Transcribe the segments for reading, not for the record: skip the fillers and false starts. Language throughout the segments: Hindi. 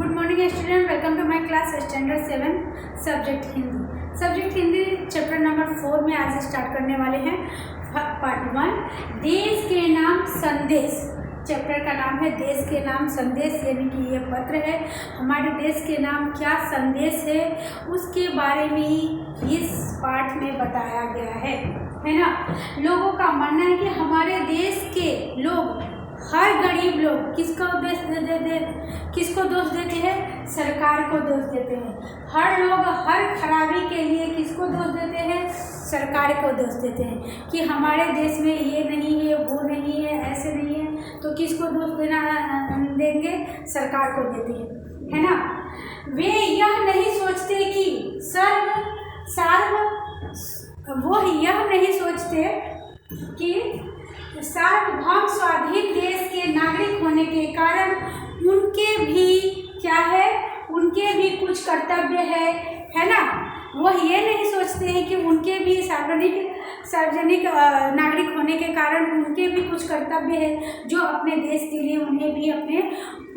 Good morning student, welcome to my class standard 7 subject Hindi chapter number 4 में आज स्टार्ट करने वाले हैं पार्ट 1 देश के नाम संदेश। चैप्टर का नाम है देश के नाम संदेश, यानी कि ये पत्र है हमारे देश के नाम क्या संदेश है उसके बारे में ही इस पाठ में बताया गया है ना। लोगों का मानना है कि हमारे देश के लोग, हर गरीब लोग किसको दोष देते हैं? सरकार को दोष देते हैं। हर लोग हर खराबी के लिए किसको दोष देते हैं? सरकार को दोष देते हैं कि हमारे देश में ये नहीं है, वो नहीं है, ऐसे नहीं है, तो किसको दोष देंगे? सरकार को देते हैं, है ना। वे यह नहीं सोचते कि वो यह नहीं सोचते कि सार्वभौम स्वाधीन देश के नागरिक होने के कारण उनके भी क्या है, उनके भी कुछ कर्तव्य है ना। वो ये नहीं सोचते हैं कि उनके भी सार्वजनिक नागरिक होने के कारण उनके भी कुछ कर्तव्य है जो अपने देश के लिए उन्हें भी अपने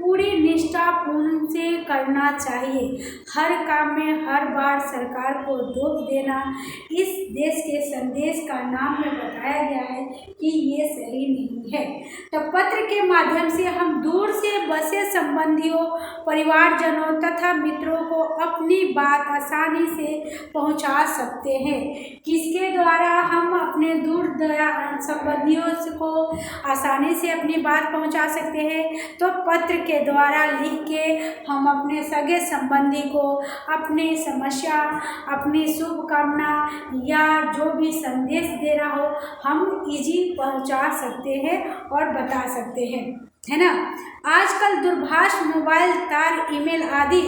पूरी निष्ठापूर्ण से करना चाहिए। हर काम में हर बार सरकार को दोष देना इस देश के संदेश का नाम में बताया गया है कि ये सही नहीं है। तो पत्र के माध्यम से हम दूर से बसे संबंधियों, परिवारजनों तथा मित्रों को अपनी बात आसानी से पहुंचा सकते हैं। किसके द्वारा हम अपने दूर दराज संबंधियों को आसानी से अपनी बात पहुंचा सकते हैं? तो पत्र के द्वारा लिख के हम अपने सगे संबंधी को अपनी समस्या, अपनी शुभकामना या जो भी संदेश देना हो हम इजी पहुंचा सकते हैं और बता सकते हैं, है ना। आजकल दूरभाष, मोबाइल, तार, ईमेल आदि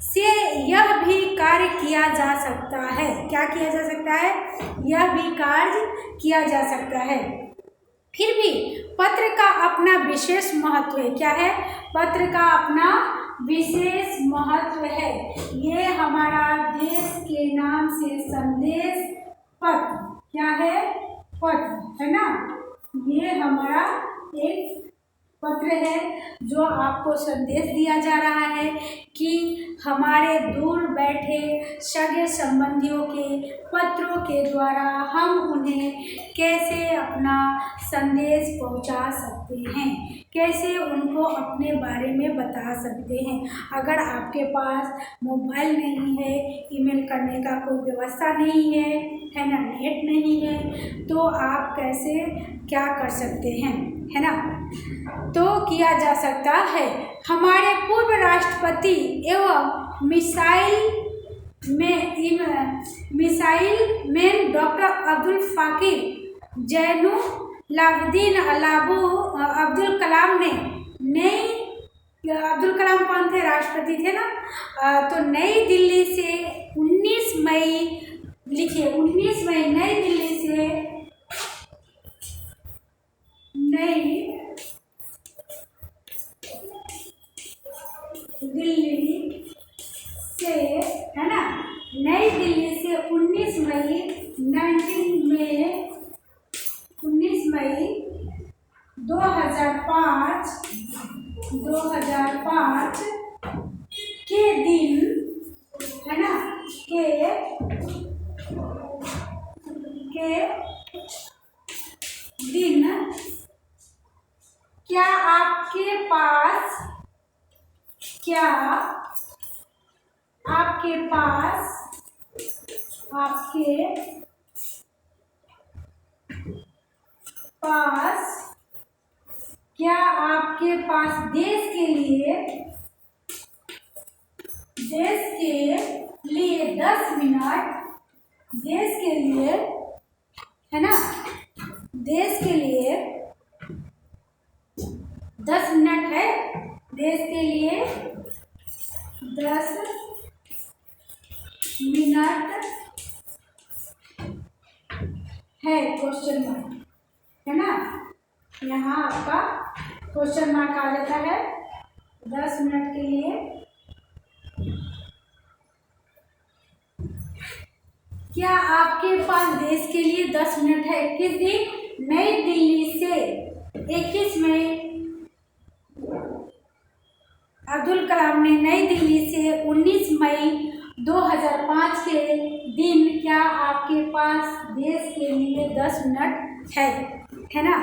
से यह भी कार्य किया जा सकता है। क्या किया जा सकता है? यह भी कार्य किया जा सकता है। फिर भी पत्र का अपना विशेष महत्व है। क्या है? पत्र का अपना विशेष महत्व है। ये हमारा देश के नाम से संदेश पत्र, क्या है? पत्र, है ना। ये हमारा एक पत्र है जो आपको संदेश दिया जा रहा है कि हमारे दूर बैठे सगे संबंधियों के पत्रों के द्वारा हम उन्हें कैसे अपना संदेश पहुंचा सकते हैं, कैसे उनको अपने बारे में बता सकते हैं। अगर आपके पास मोबाइल नहीं है, ईमेल करने का कोई व्यवस्था नहीं है ना, नेट नहीं है, तो आप कैसे क्या कर सकते हैं, है ना। तो किया जा सकता है। हमारे पूर्व राष्ट्रपति एवं missile man doctor Abdul Fakir Jainulabdeen Abdul Kalam ने अब्दुल कलाम कौन थे? राष्ट्रपति थे ना। तो नई दिल्ली से 19 मई लिखिए, 19 मई नई दिल्ली से है ना, नई दिल्ली से 19 मई 2005 के दिन, है ना, के दिन क्या आपके पास देश के लिए 10 मिनट, देश के लिए, है ना, देश के लिए 10 मिनट है, देश के लिए 10 मिनट है, क्वेश्चन मार्क, है ना। यहाँ आपका क्वेश्चन मार्क आ जाता है 10 मिनट के लिए। क्या आपके पास देश के लिए 10 मिनट है? किस दिन? नई दिल्ली से 21 मई अब्दुल कलाम ने नई 19 मई 2005 के दिन क्या आपके पास देश के लिए 10 मिनट है ना?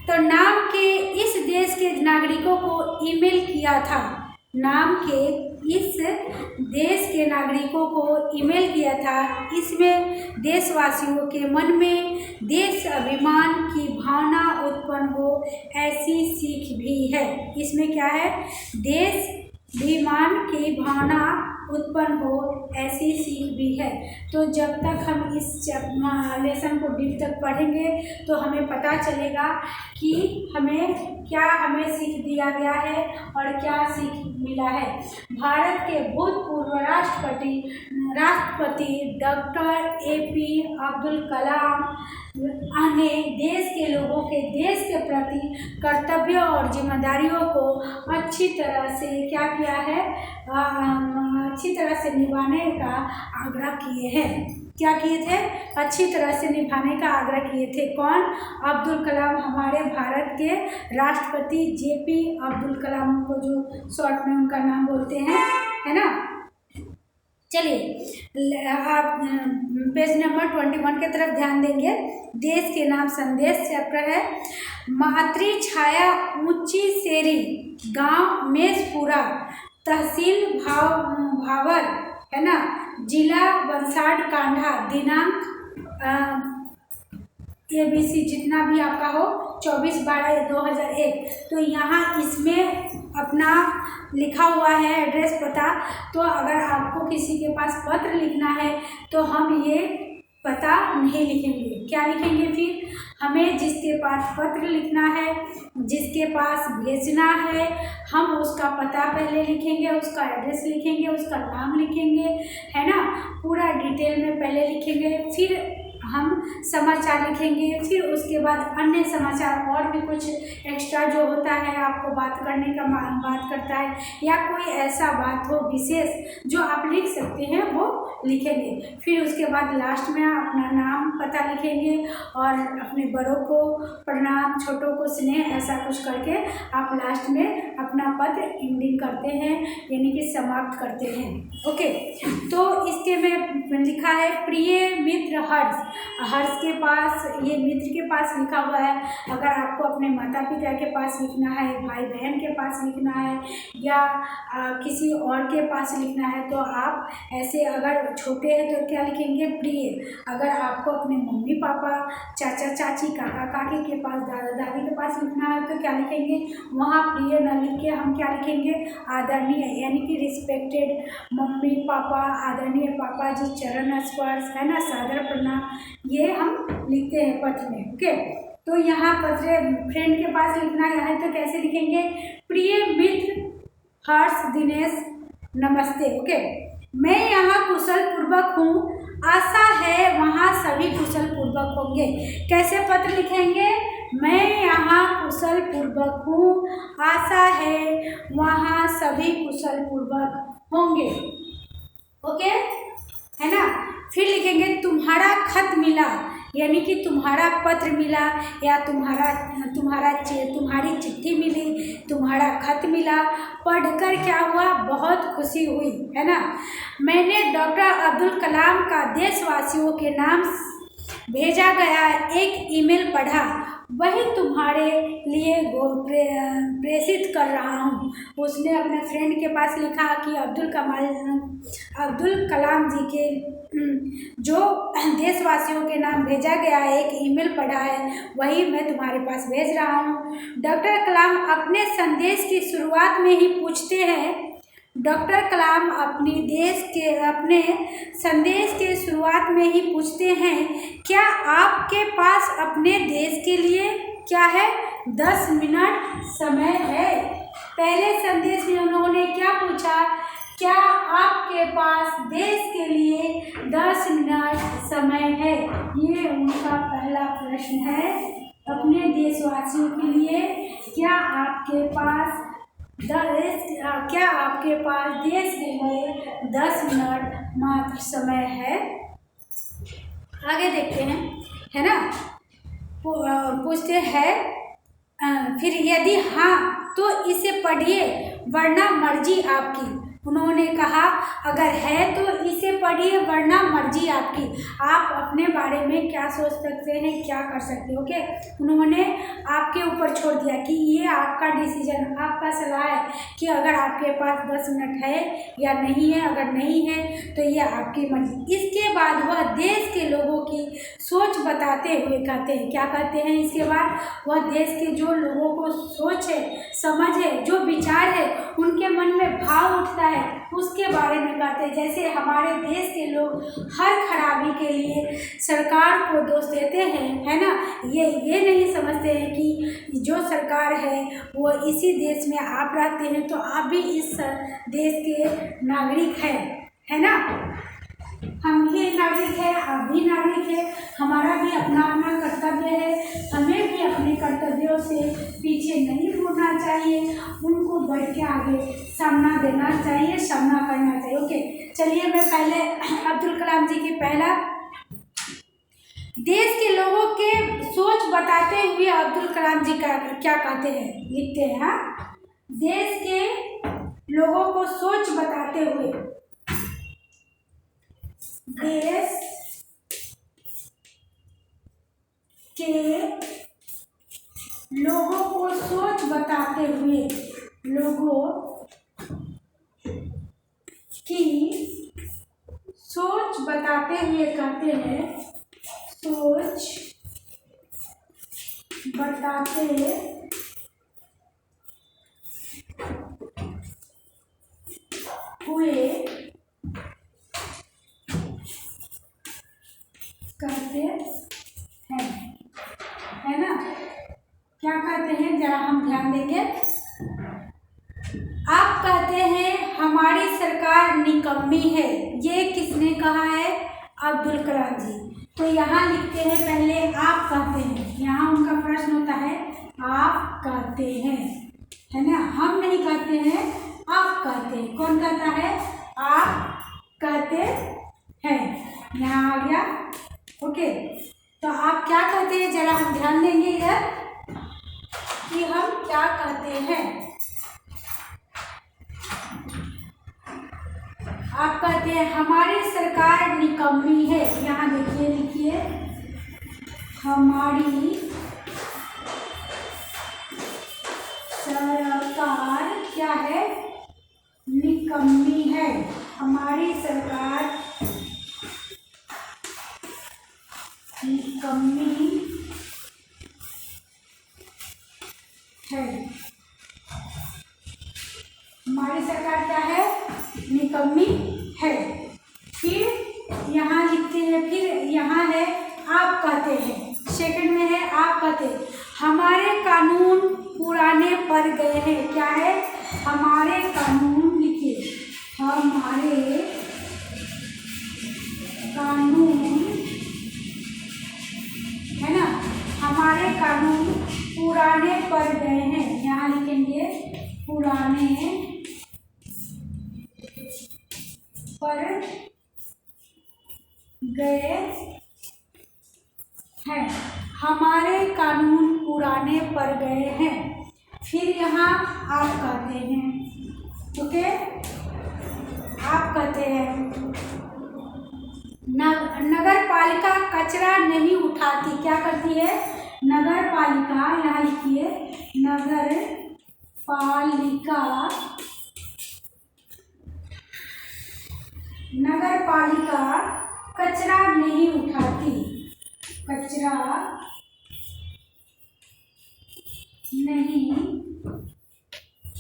तो नाम के इस देश के नागरिकों को ईमेल किया था, नाम के इस देश के नागरिकों को ईमेल किया था। इसमें देशवासियों के मन में देश अभिमान की भावना उत्पन्न हो ऐसी सीख भी है। इसमें क्या है? देश अभिमान की भावना उत्पन्न हो ऐसी सीख भी है। तो जब तक हम इस लेसन को डीप तक पढ़ेंगे तो हमें पता चलेगा कि हमें सीख दिया गया है और क्या सीख मिला है। भारत के भूतपूर्व राष्ट्रपति डॉक्टर AP अब्दुल कलाम ने देश के लोगों के देश के प्रति कर्तव्यों और जिम्मेदारियों को अच्छी तरह से क्या किया है? अच्छी तरह से निभाने का आग्रह किए हैं। क्या किए थे? अच्छी तरह से निभाने का आग्रह किए थे। कौन? अब्दुल कलाम, हमारे भारत के राष्ट्रपति JP अब्दुल कलाम को जो शॉर्ट में उनका नाम बोलते हैं, है ना? चलिए आप पेज नंबर 21 की तरफ ध्यान देंगे। देश के नाम संदेश चैप्टर है। मातृ छाया ऊंची सेरी, गांव मेषपुरा, तहसील भावर, है ना, जिला वलसाड कांढा, दिनांक ABC जितना भी आपका हो 24/12/2001। तो यहाँ इसमें अपना लिखा हुआ है एड्रेस पता। तो अगर आपको किसी के पास पत्र लिखना है तो हम ये पता नहीं लिखेंगे। क्या लिखेंगे? फिर हमें जिसके पास पत्र लिखना है, जिसके पास भेजना है, हम उसका पता पहले लिखेंगे, उसका एड्रेस लिखेंगे, उसका नाम लिखेंगे, है ना, पूरा डिटेल में पहले लिखेंगे। फिर हम समाचार लिखेंगे, फिर उसके बाद अन्य समाचार और भी कुछ एक्स्ट्रा जो होता है आपको बात करने का बात करता है, या कोई ऐसा बात हो विशेष जो आप लिख सकते हैं वो लिखेंगे। फिर उसके बाद लास्ट में अपना नाम पता लिखेंगे और अपने बड़ों को प्रणाम, छोटों को स्नेह, ऐसा कुछ करके आप लास्ट में अपना पत्र एंडिंग करते हैं, यानी कि समाप्त करते हैं। ओके, तो इसके में लिखा है प्रिय मित्र हर्ष के पास, ये मित्र के पास लिखा हुआ है। अगर आपको अपने माता पिता के पास लिखना है, भाई बहन के पास लिखना है, या किसी और के पास लिखना है तो आप ऐसे, अगर छोटे हैं तो क्या लिखेंगे? प्रिय। अगर आपको अपने मम्मी पापा, चाचा चाची, काका काकी के पास, दादा दादी के पास लिखना है तो क्या लिखेंगे? वहाँ प्रिय न लिख के हम क्या लिखेंगे? आदरणीय, यानी कि रिस्पेक्टेड मम्मी पापा, आदरणीय पापा जी, चरण स्पर्श, है ना, सादर प्रणाम, ये हम लिखते हैं पत्र में। ओके, तो यहाँ पत्र फ्रेंड के पास लिखना है तो कैसे लिखेंगे? प्रिय मित्र हर्ष दिनेश, नमस्ते। ओके, मैं यहाँ कुशल पूर्वक हूँ, आशा है वहाँ सभी कुशल पूर्वक होंगे। कैसे पत्र लिखेंगे? मैं यहाँ कुशल पूर्वक हूँ, आशा है वहाँ सभी कुशल पूर्वक होंगे। ओके, है ना। फिर लिखेंगे तुम्हारा खत मिला, यानी कि तुम्हारा पत्र मिला, या तुम्हारी चिट्ठी मिली, तुम्हारा खत मिला, पढ़कर क्या हुआ? बहुत खुशी हुई, है ना। मैंने डॉक्टर अब्दुल कलाम का देशवासियों के नाम भेजा गया एक ईमेल पढ़ा, वही तुम्हारे लिए प्रेषित कर रहा हूँ। उसने अपने फ्रेंड के पास लिखा कि अब्दुल कलाम जी के जो देशवासियों के नाम भेजा गया एक ईमेल पढ़ा है, वही मैं तुम्हारे पास भेज रहा हूँ। डॉक्टर कलाम अपने संदेश की शुरुआत में ही पूछते हैं, डॉक्टर कलाम अपने संदेश के शुरुआत में ही पूछते हैं, क्या आपके पास अपने देश के लिए क्या है? 10 मिनट समय है। पहले संदेश में उन्होंने क्या पूछा? क्या आपके पास देश के लिए 10 मिनट समय है? ये उनका पहला प्रश्न है अपने देशवासियों के लिए। क्या आपके पास देश के लिए 10 मिनट मात्र समय है? आगे देखते हैं, है ना। पूछते हैं, फिर यदि हाँ तो इसे पढ़िए, वरना मर्जी आपकी। उन्होंने कहा अगर है तो इसे पढ़िए, वरना मर्जी आपकी, आप अपने बारे में क्या सोच सकते हैं, क्या कर सकते हो। ओके, उन्होंने आपके ऊपर छोड़ दिया कि ये आपका डिसीजन, आपका सलाह है कि अगर आपके पास 10 मिनट है या नहीं है, अगर नहीं है तो ये आपकी मर्जी। इसके बाद वह देश के लोगों की सोच बताते हुए कहते हैं, क्या कहते हैं इसके बाद, वह देश के जो लोगों को सोच है, समझ है, जो विचार है, उनके मन में भाव उठता है, उसके बारे में कहते हैं। जैसे हमारे देश के लोग हर खराबी के लिए सरकार को दोष देते हैं, है ना, ये नहीं समझते हैं कि जो सरकार है वो इसी देश में आप रहते हैं तो आप भी इस देश के नागरिक हैं, है ना, हम भी नागरिक हैं, आप भी नागरिक हैं, हमारा भी अपना अपना कर्तव्य है, हमें भी अपने कर्तव्यों से पीछे नहीं मुड़ना चाहिए, उनको बढ़ के आगे सामना देना चाहिए, सामना करना चाहिए। ओके, चलिए मैं पहले अब्दुल कलाम जी के पहला देश के लोगों के सोच बताते हुए अब्दुल कलाम जी का क्या कहते हैं, लिखते हैं। हाँ, देश के लोगों को सोच बताते हुए, देश के लोगों को सोच बताते हुए, लोगों की सोच बताते हुए कहते हैं, सोच बताते हुए कहते हैं, है ना, क्या कहते हैं जरा हम ध्यान देंगे। आप कहते हैं हमारी सरकार निकम्मी है, ये किसने कहा है, अब्दुल कलाम जी। तो यहाँ लिखते हैं पहले आप कहते हैं, यहाँ उनका प्रश्न होता है आप कहते हैं, है ना, हम नहीं कहते हैं, आप कहते हैं। कौन कहता है, आप कहते हैं, यहाँ आ गया। ओके, तो आप क्या कहते हैं जरा हम ध्यान देंगे इधर कि हम क्या कहते हैं। आप कहते हैं हमारी सरकार निकम्मी है, यहाँ देखिए, लिखिए हमारी सरकार क्या है, निकम्मी है, हमारी सरकार निकम्मी है, हमारी सरकार क्या है, निकम्मी है। फिर यहाँ लिखते हैं, फिर यहाँ है आप कहते हैं, सेकंड में है आप कहते हैं हमारे कानून पुराने पड़ गए हैं, क्या है, हमारे कानून, लिखिए हमारे कानून, है ना, हमारे कानून पुराने पड़ गए हैं, यहाँ लिखेंगे पुराने पड़ गए हैं, हमारे कानून पुराने पड़ गए हैं। फिर यहाँ आप कहते हैं, ओके, आप कहते हैं नगर पालिका कचरा नहीं उठाती, क्या करती है, नगर पालिका, यहाँ लिखिए नगर पालिका, नगर पालिका कचरा नहीं उठाती, कचरा नहीं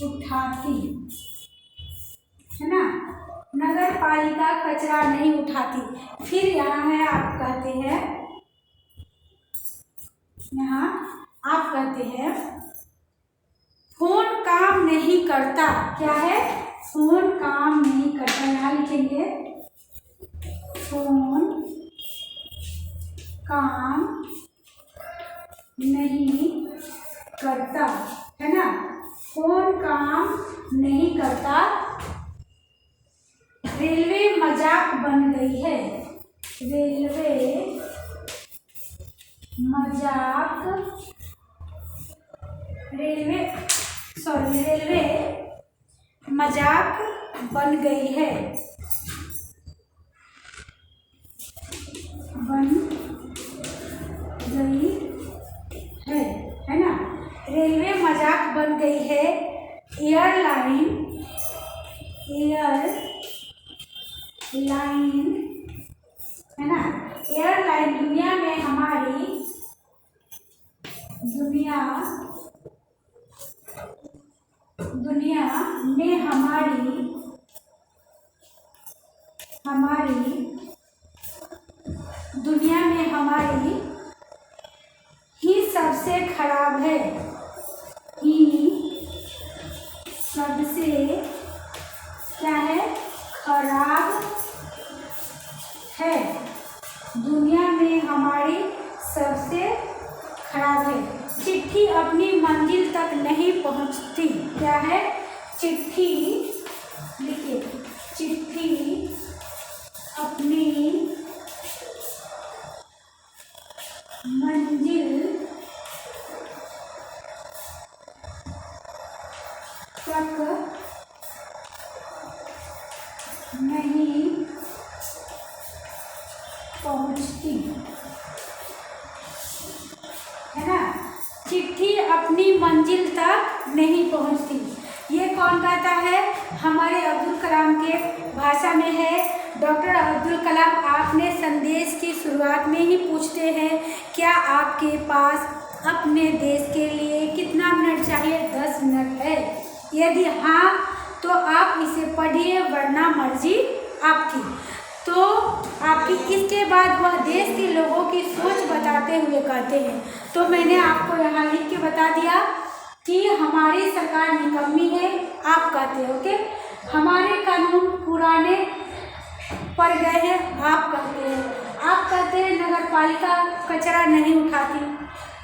उठाती, है ना, नगर पालिका कचरा नहीं उठाती। फिर यहाँ है आप कहते हैं, यहाँ आप कहते हैं फोन काम नहीं करता, क्या है, फोन काम नहीं करता, यहाँ लिखेंगे फोन काम नहीं करता, है ना, फोन काम नहीं करता। रेलवे मजाक बन गई है, रेलवे मजाक, रेलवे मजाक बन गई है, है ना। रेलवे मजाक बन गई है, एयरलाइन है ना। एयरलाइन दुनिया में हमारी ही सबसे खराब है, क्या है, खराब है, दुनिया में हमारी सबसे खराब है। चिट्ठी अपनी मंजिल तक नहीं पहुंचती, क्या है, चिट्ठी, लिखिए, चिट्ठी अपनी मंजिल तक नहीं पहुंचती, है ना। चिट्ठी अपनी मंजिल तक नहीं पहुंचती, ये कौन कहता है, हमारे अब्दुल कलाम के भाषा में है। डॉक्टर अब्दुल कलाम आपने संदेश की शुरुआत में ही पूछते हैं, क्या आपके पास अपने देश के लिए कितना मिनट चाहिए, 10 मिनट है। यदि हाँ तो आप इसे पढ़िए, वरना मर्जी आपकी। तो आपकी, इसके बाद वह देश के लोगों की सोच बताते हुए कहते हैं, तो मैंने आपको यहाँ लिख के बता दिया कि हमारी सरकार निकम्मी है, आप कहते हो, ओके। हमारे कानून पुराने पड़ गए हैं, आप कहते हैं। आप कहते हैं नगर पालिका कचरा नहीं उठाती,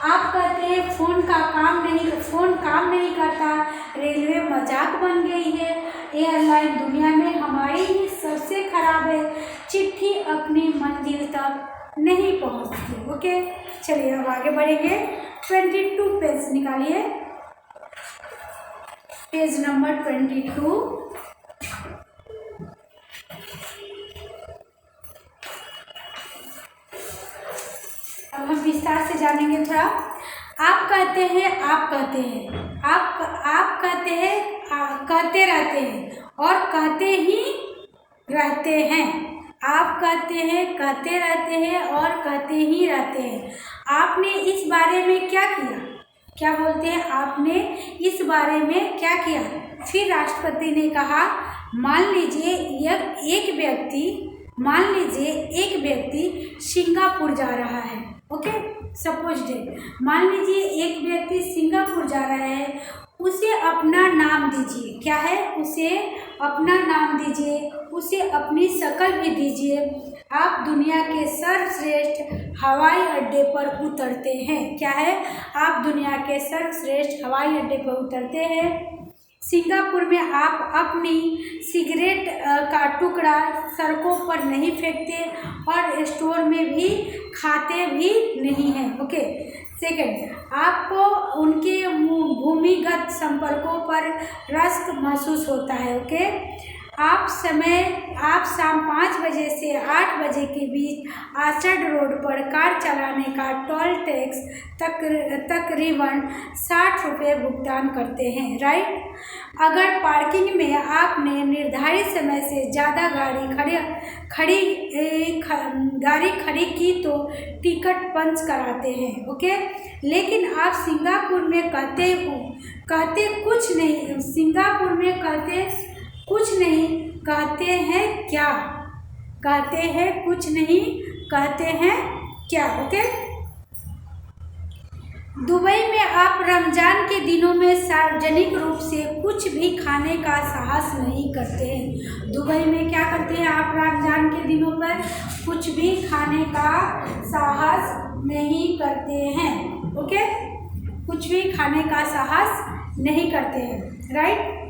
आप कहते हैं फोन काम नहीं करता, रेलवे मजाक बन गई है, एयरलाइन दुनिया में हमारी ही सबसे खराब है, चिट्ठी अपनी मंजिल तक नहीं पहुंचती, ओके। चलिए अब आगे बढ़ेंगे। 22 पेज निकालिए, पेज नंबर 22। अब हम विस्तार से जानेंगे थोड़ा। आप कहते हैं, आप कहते रहते हैं और कहते ही रहते हैं। आप कहते हैं, कहते रहते हैं और कहते ही रहते हैं। आपने इस बारे में क्या किया, क्या बोलते हैं, आपने इस बारे में क्या किया। फिर राष्ट्रपति ने कहा, मान लीजिए एक व्यक्ति सिंगापुर जा रहा है, ओके, सपोज डे। मान लीजिए एक व्यक्ति सिंगापुर जा रहा है, उसे अपना नाम दीजिए, क्या है, उसे अपना नाम दीजिए, उसे अपनी शक्ल भी दीजिए। आप दुनिया के सर्वश्रेष्ठ हवाई अड्डे पर उतरते हैं, क्या है, आप दुनिया के सर्वश्रेष्ठ हवाई अड्डे पर उतरते हैं। सिंगापुर में आप अपनी सिगरेट का टुकड़ा सड़कों पर नहीं फेंकते और स्टोर में भी खाते भी नहीं हैं, ओके। सेकंड, आपको उनके भूमिगत संपर्कों पर रश्क महसूस होता है, ओके। आप शाम 5 बजे से 8 बजे के बीच आर्चर्ड रोड पर कार चलाने का टोल टैक्स तकरीबन 60 रुपये भुगतान करते हैं, राइट। अगर पार्किंग में आपने निर्धारित समय से ज़्यादा गाड़ी खड़ी की तो टिकट पंच कराते हैं, ओके। लेकिन आप सिंगापुर में कहते कुछ नहीं, सिंगापुर में कुछ नहीं, कहते हैं क्या, कहते हैं कुछ नहीं, कहते हैं क्या, ओके। दुबई में आप रमज़ान के दिनों में सार्वजनिक रूप से कुछ भी खाने का साहस नहीं करते हैं। दुबई में क्या करते हैं आप, रमज़ान के दिनों पर कुछ भी खाने का साहस नहीं करते हैं, ओके, कुछ भी खाने का साहस नहीं करते हैं, राइट।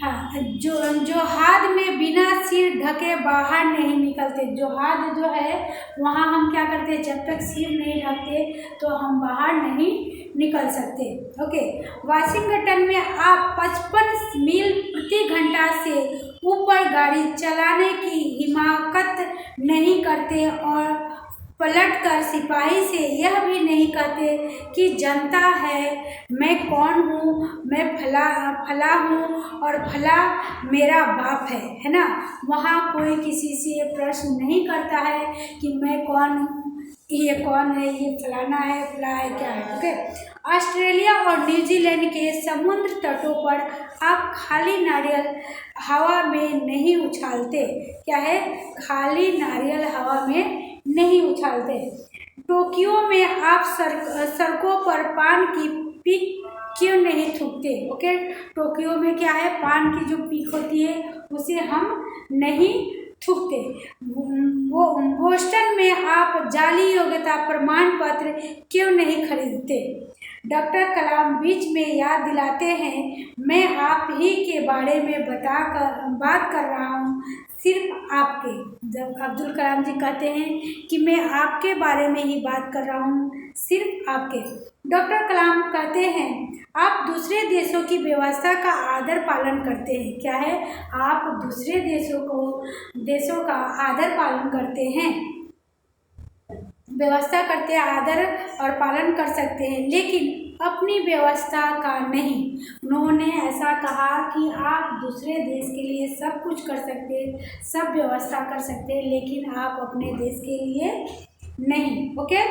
हाँ, जोहाद में बिना सिर ढके बाहर नहीं निकलते। जोहाद जो है वहाँ हम क्या करते हैं, जब तक सिर नहीं ढकते तो हम बाहर नहीं निकल सकते। ओके, वाशिंगटन में आप 55 मील प्रति घंटा से ऊपर गाड़ी चलाने की हिमाकत नहीं करते और पलटकर सिपाही से यह भी नहीं कहते कि जनता है, मैं कौन हूँ, मैं फला हूँ और फला मेरा बाप है ना। वहाँ कोई किसी से प्रश्न नहीं करता है कि मैं कौन हूँ, ये कौन है, ये फलाना है, फला है, क्या है। ओके, ऑस्ट्रेलिया और न्यूजीलैंड के समुद्र तटों पर आप खाली नारियल हवा में नहीं उछालते। क्या है, खाली नारियल हवा में नहीं उछालते। टोक्यो में आप सड़कों पर पान की पीक क्यों नहीं थूकते। ओके, टोक्यो में क्या है, पान की जो पीक होती है उसे हम नहीं थूकते। बोस्टन में आप जाली योग्यता प्रमाण पत्र क्यों नहीं खरीदते। डॉक्टर कलाम बीच में याद दिलाते हैं, मैं आप ही के बारे में बात कर रहा हूँ, सिर्फ आपके। जब अब्दुल कलाम जी कहते हैं कि मैं आपके बारे में ही बात कर रहा हूँ, सिर्फ आपके। डॉक्टर कलाम कहते हैं, आप दूसरे देशों की व्यवस्था का आदर पालन करते हैं। क्या है, आप दूसरे देशों का आदर पालन करते हैं, व्यवस्था करते हैं, आदर और पालन कर सकते हैं, लेकिन अपनी व्यवस्था का नहीं। उन्होंने ऐसा कहा कि आप दूसरे देश के लिए सब कुछ कर सकते हैं, सब व्यवस्था कर सकते हैं, लेकिन आप अपने देश के लिए नहीं। ओके,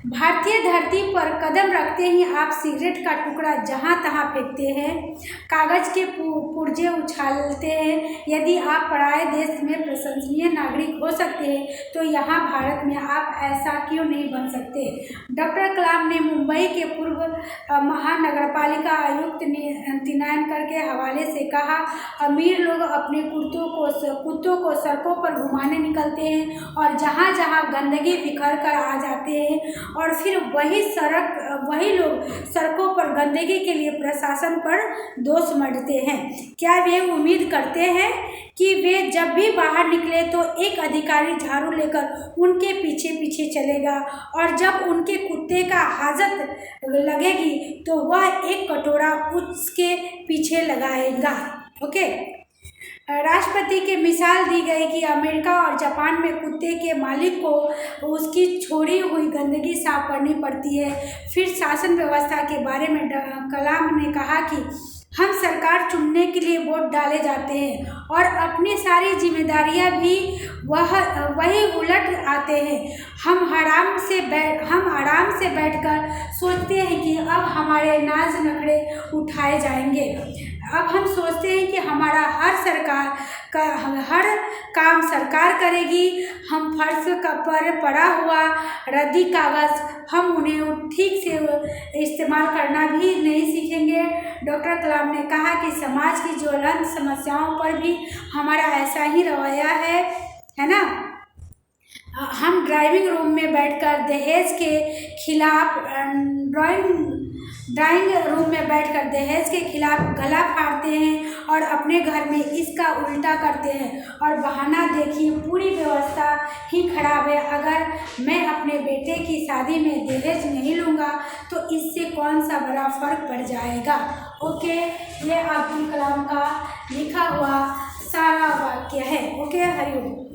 भारतीय धरती पर कदम रखते ही आप सिगरेट का टुकड़ा जहां तहां फेंकते हैं, कागज के पुर्जे उछालते हैं। यदि आप पराये देश में प्रशंसनीय नागरिक हो सकते हैं तो यहाँ भारत में आप ऐसा क्यों नहीं बन सकते। डॉक्टर कलाम ने मुंबई के पूर्व महानगरपालिका आयुक्त तिनानकर के हवाले से कहा, अमीर लोग अपने कुत्तों को सड़कों पर घुमाने निकलते हैं और जहाँ जहाँ गंदगी बिखर कर आ जाते हैं और फिर वही लोग सड़कों पर गंदगी के लिए प्रशासन पर दोष मढ़ते हैं। क्या वे उम्मीद करते हैं कि वे जब भी बाहर निकले तो एक अधिकारी झाड़ू लेकर उनके पीछे पीछे चलेगा और जब उनके कुत्ते का हाजत लगेगी तो वह एक कटोरा उसके पीछे लगाएगा। ओके, राष्ट्रपति की मिसाल दी गई कि अमेरिका और जापान में कुत्ते के मालिक को उसकी छोड़ी हुई गंदगी साफ करनी पड़ती है। फिर शासन व्यवस्था के बारे में कलाम ने कहा कि हम सरकार चुनने के लिए वोट डाले जाते हैं और अपनी सारी जिम्मेदारियां भी वही उलट आते हैं। हम आराम से बैठकर सोचते हैं कि अब हमारे नाज नखरे उठाए जाएंगे। अब हम सोचते हैं कि हमारा हर काम सरकार करेगी। हम फर्श पर पड़ा हुआ रद्दी कागज़ हम उन्हें ठीक से इस्तेमाल करना भी नहीं सीखेंगे। डॉक्टर कलाम ने कहा कि समाज की ज्वलंत समस्याओं पर भी हमारा ऐसा ही रवैया है ना। हम ड्राइविंग रूम में बैठकर दहेज के खिलाफ ड्राइंग रूम में बैठकर दहेज के खिलाफ गला फाड़ते हैं और अपने घर में इसका उल्टा करते हैं और बहाना देखिए पूरी व्यवस्था ही खराब है। अगर मैं अपने बेटे की शादी में दहेज नहीं लूँगा तो इससे कौन सा बड़ा फर्क पड़ जाएगा। ओके, ये अब्दुल कलाम का लिखा हुआ सारा वाक्य है। ओके, हरिओम।